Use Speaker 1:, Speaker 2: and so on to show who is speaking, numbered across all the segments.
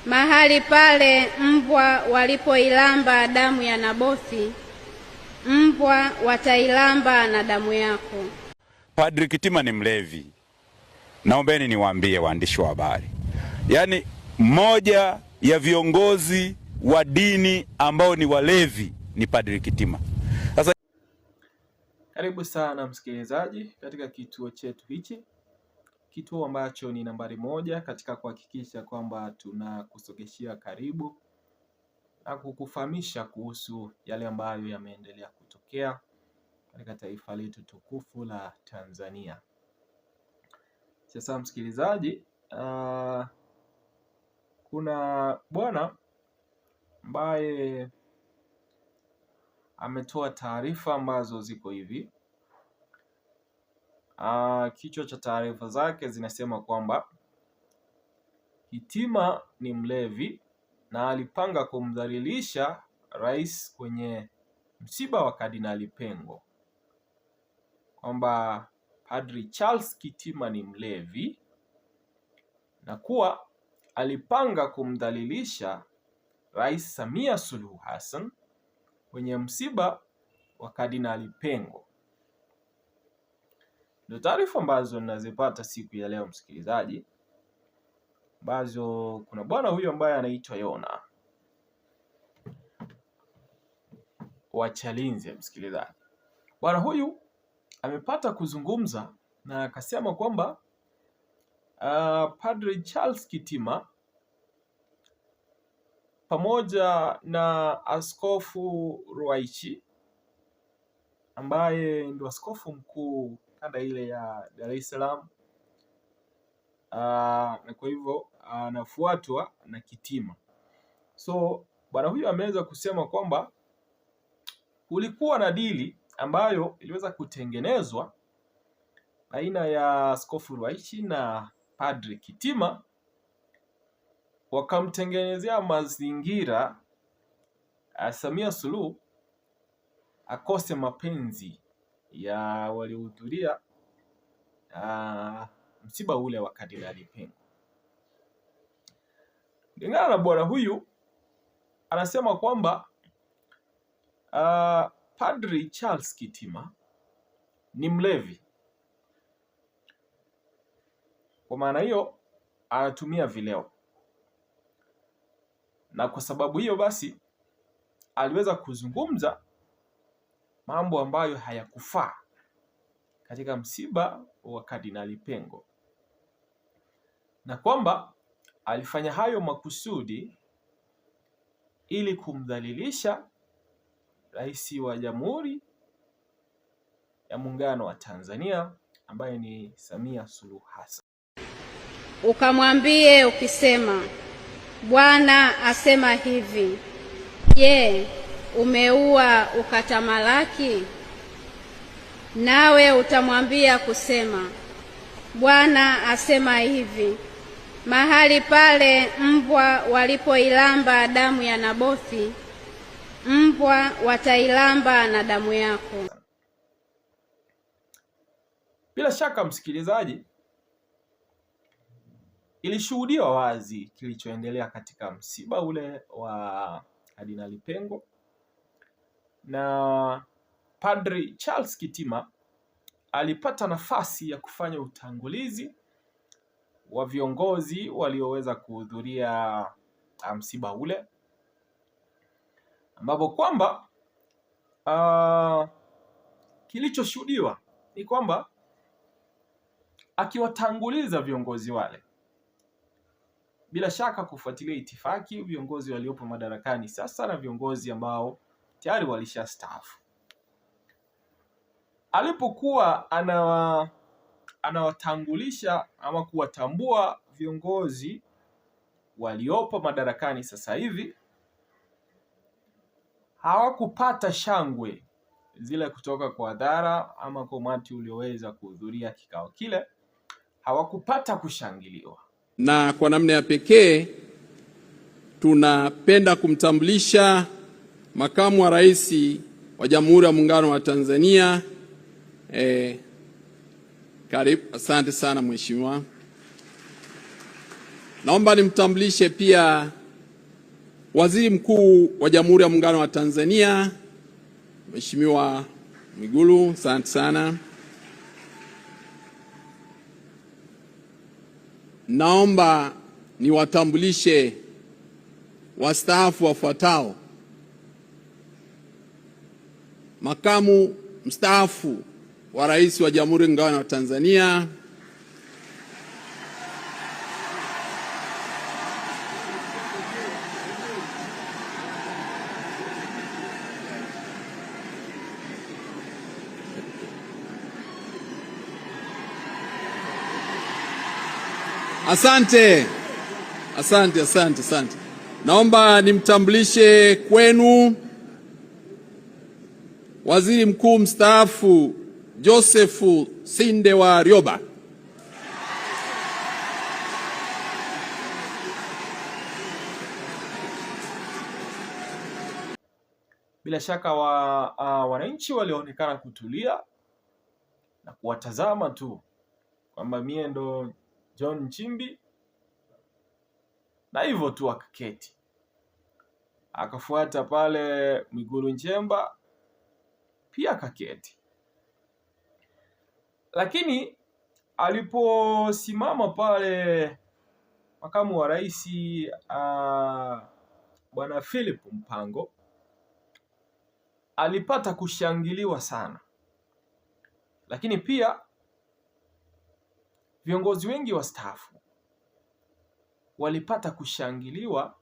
Speaker 1: mahali pale mbwa walipoilamba damu ya Nabothi, mbwa watailamba na damu yako.
Speaker 2: Padri Kitima ni mlevi. Naombeni niwaambie waandishi wa habari, yaani mmoja ya viongozi wa dini ambao ni walevi ni Padri Kitima. Sasa
Speaker 3: karibu sana msikilizaji katika kituo chetu hichi, kituo ambacho ni nambari 1 katika kuhakikisha kwamba tunakusogeshia karibu na kukufahamisha kuhusu yale ambayo yameendelea kutokea katika taifa letu tukufu la Tanzania. Sasa msikilizaji, kuna bwana ambaye ametoa taarifa ambazo ziko hivi. Kichwa cha taarifa zake zinasema kwamba Kitima ni mlevi na alipanga kumdhalilisha rais kwenye msiba wa Kardinali Pengo. Kwamba Padri Charles Kitima ni mlevi na kuwa alipanga kumdhalilisha Rais Samia Suluhu Hassan kwenye msiba wa Kardinali Pengo. Ndio taarifa ambazo ninazipata siku ya leo msikilizaji, ambazo kuna bwana huyu ambaye anaitwa Yona wa Chalinze. Msikilizaji, bwana huyu amepata kuzungumza na akasema kwamba Padri Charles Kitima pamoja na Askofu Ruwaichi ambaye ndio askofu mkuu kanda ile ya Dar es Salaam, na kwa hivyo anafuatwa na Kitima. So bwana huyu ameweza kusema kwamba kulikuwa na dili ambayo iliweza kutengenezwa baina ya Askofu Ruwaichi na Padri Kitima, wakamtengenezea mazingira Samia Suluhu akose mapenzi ya waliohudhuria msiba ule wa Kardinali Pengo. Kulingana na bwana huyu, anasema kwamba Padri Charles Kitima ni mlevi. Kwa maana hiyo anatumia vileo, na kwa sababu hiyo basi aliweza kuzungumza mambo ambayo hayakufaa katika msiba wa Kardinali Pengo, na kwamba alifanya hayo makusudi ili kumdhalilisha Rais wa Jamhuri ya Muungano wa Tanzania ambaye ni Samia Suluhu Hassan.
Speaker 1: Ukamwambie ukisema, Bwana asema hivi, je, umeua ukatamalaki? Nawe utamwambia kusema, Bwana asema hivi, mahali pale mbwa walipoilamba damu ya Nabothi, mbwa watailamba na damu yako.
Speaker 3: Bila shaka msikilizaji, ilishuhudiwa wazi kilichoendelea katika msiba ule wa Kardinali Pengo, na Padri Charles Kitima alipata nafasi ya kufanya utangulizi wa viongozi walioweza kuhudhuria msiba ule, ambapo kwamba kilichoshuhudiwa ni kwamba akiwatanguliza viongozi wale, bila shaka kufuatilia itifaki, viongozi waliopo madarakani sasa na viongozi ambao tayari walishastaafu. Alipokuwa anawatangulisha ama kuwatambua viongozi waliopo madarakani sasa hivi, hawakupata shangwe zile kutoka kwa hadhara ama kwa umati ulioweza kuhudhuria kikao kile. Hawakupata kushangiliwa.
Speaker 4: Na kwa namna ya pekee tunapenda kumtambulisha Makamu wa Rais wa Jamhuri ya Muungano wa Tanzania. Karibu. Asante sana Mheshimiwa. Naomba nimtambulishe pia Waziri Mkuu wa Jamhuri ya Muungano wa Tanzania, Mheshimiwa Mwigulu. Asante sana. Naomba niwatambulishe wastaafu wafuatao: Makamu mstaafu wa Rais wa Jamhuri ya Muungano wa Tanzania Asante. Naomba nimtambulishe kwenu Waziri Mkuu mstaafu Joseph Sinde Warioba.
Speaker 3: Bila shaka wananchi walionekana kutulia na kuwatazama tu kwamba mie ndo John Nchimbi, na hivyo tu akaketi. Akafuata pale Mwigulu Nchemba pia akaketi. Lakini aliposimama pale makamu wa rais Bwana Philip Mpango, alipata kushangiliwa sana. Lakini pia viongozi wengi wastaafu walipata kushangiliwa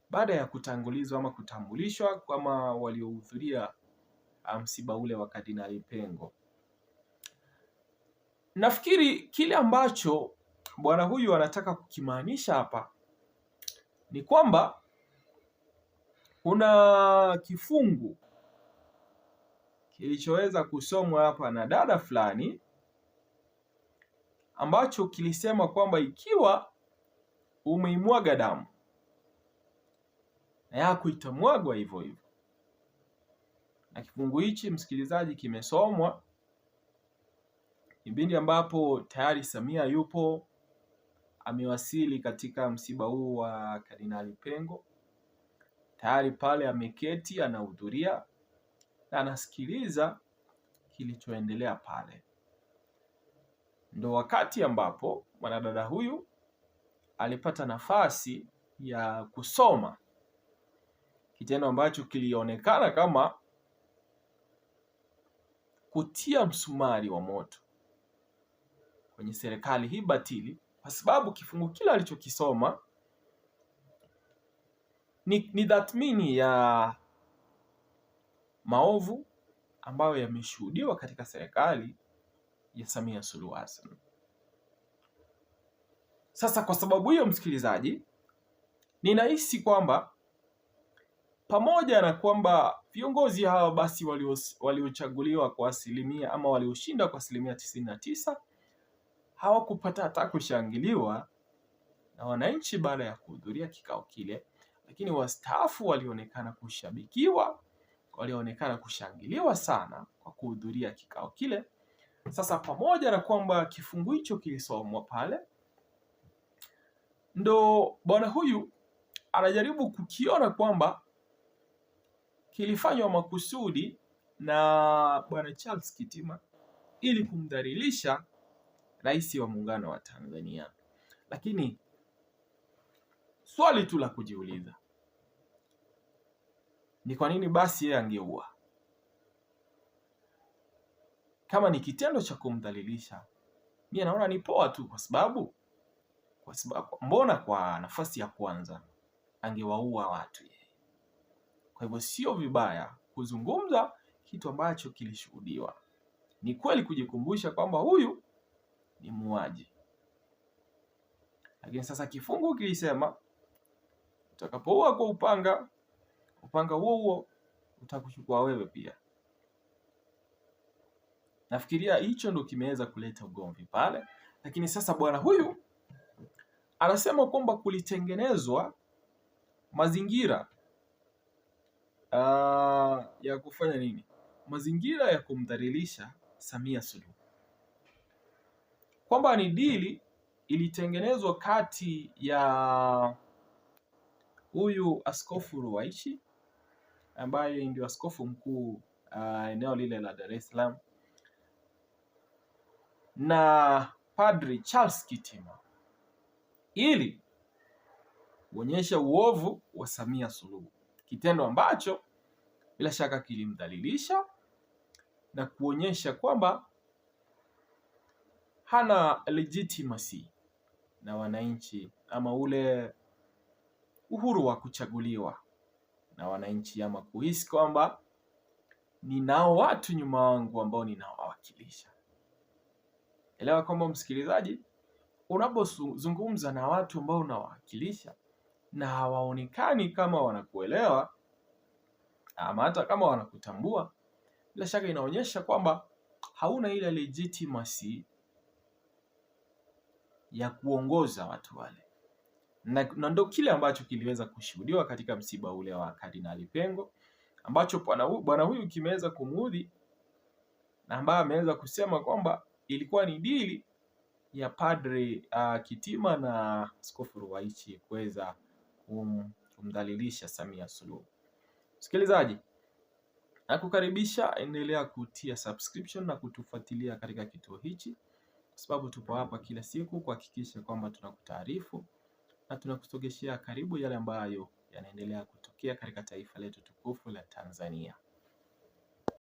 Speaker 3: baada ya kutangulizwa ama kutambulishwa kama waliohudhuria msiba ule wa Kardinali Pengo. Nafikiri kile ambacho bwana huyu anataka kukimaanisha hapa ni kwamba kuna kifungu kilichoweza kusomwa hapa na dada fulani ambacho kilisema kwamba ikiwa umeimwaga damu na yako itamwagwa hivyo hivyo. Na kifungu hichi, msikilizaji, kimesomwa kipindi ambapo tayari Samia yupo amewasili katika msiba huu wa Kardinali Pengo. Tayari pale ameketi anahudhuria na anasikiliza kilichoendelea pale. Ndo wakati ambapo mwanadada huyu alipata nafasi ya kusoma kitendo ambacho kilionekana kama kutia msumari wa moto kwenye serikali hii batili, kwa sababu kifungu kile alichokisoma ni tathmini ya maovu ambayo yameshuhudiwa katika serikali ya Samia Suluhu Hassan. Sasa kwa sababu hiyo, msikilizaji, ninahisi kwamba pamoja na kwamba viongozi hawa basi waliochaguliwa kwa asilimia ama walioshinda kwa asilimia 99 hawakupata hata kushangiliwa na wananchi baada ya kuhudhuria kikao kile, lakini wastaafu walionekana kushabikiwa, walionekana kushangiliwa sana kwa kuhudhuria kikao kile. Sasa pamoja na kwamba kifungu hicho kilisomwa pale, ndo bwana huyu anajaribu kukiona kwamba kilifanywa makusudi na bwana Charles Kitima ili kumdhalilisha rais wa Muungano wa Tanzania. Lakini swali tu la kujiuliza ni kwa nini basi yeye angeua? Kama ni kitendo cha kumdhalilisha, mimi naona ni poa tu, kwa sababu mbona kwa nafasi ya kwanza angewaua watu yeye. Kwa hivyo sio vibaya kuzungumza kitu ambacho kilishuhudiwa. Ni kweli kujikumbusha kwamba huyu ni muuaji. Lakini sasa kifungu kilisema utakapoua kwa upanga, upanga huo utakuchukua wewe pia. Nafikiria hicho ndo kimeweza kuleta ugomvi pale. Lakini sasa bwana huyu anasema kwamba kulitengenezwa mazingira ya kufanya nini? Mazingira ya kumdhalilisha Samia Suluhu, kwamba ni dili ilitengenezwa kati ya huyu Askofu Ruwaichi ambaye ndio askofu mkuu eneo lile la Dar es Salaam na Padri Charles Kitima ili kuonyesha uovu wa Samia Suluhu, kitendo ambacho bila shaka kilimdhalilisha na kuonyesha kwamba hana legitimacy na wananchi, ama ule uhuru wa kuchaguliwa na wananchi, ama kuhisi kwamba ninao watu nyuma wangu ambao ninawawakilisha. Elewa kwamba msikilizaji, unapozungumza na watu ambao unawawakilisha na hawaonekani kama wanakuelewa ama hata kama wanakutambua, bila shaka inaonyesha kwamba hauna ile legitimacy ya kuongoza watu wale, na ndio kile ambacho kiliweza kushuhudiwa katika msiba ule wa Kardinali Pengo, ambacho bwana huyu kimeweza kumuudhi na ambaye ameweza kusema kwamba ilikuwa ni dili ya Padre Kitima na Askofu Ruwaichi kuweza kumdhalilisha Samia Suluhu. Msikilizaji, nakukaribisha, endelea kutia subscription na kutufuatilia katika kituo hichi, kwa sababu tupo hapa kila siku kuhakikisha kwamba tunakutaarifu na tunakusogeshea karibu yale ambayo yanaendelea kutokea katika taifa letu tukufu la Tanzania.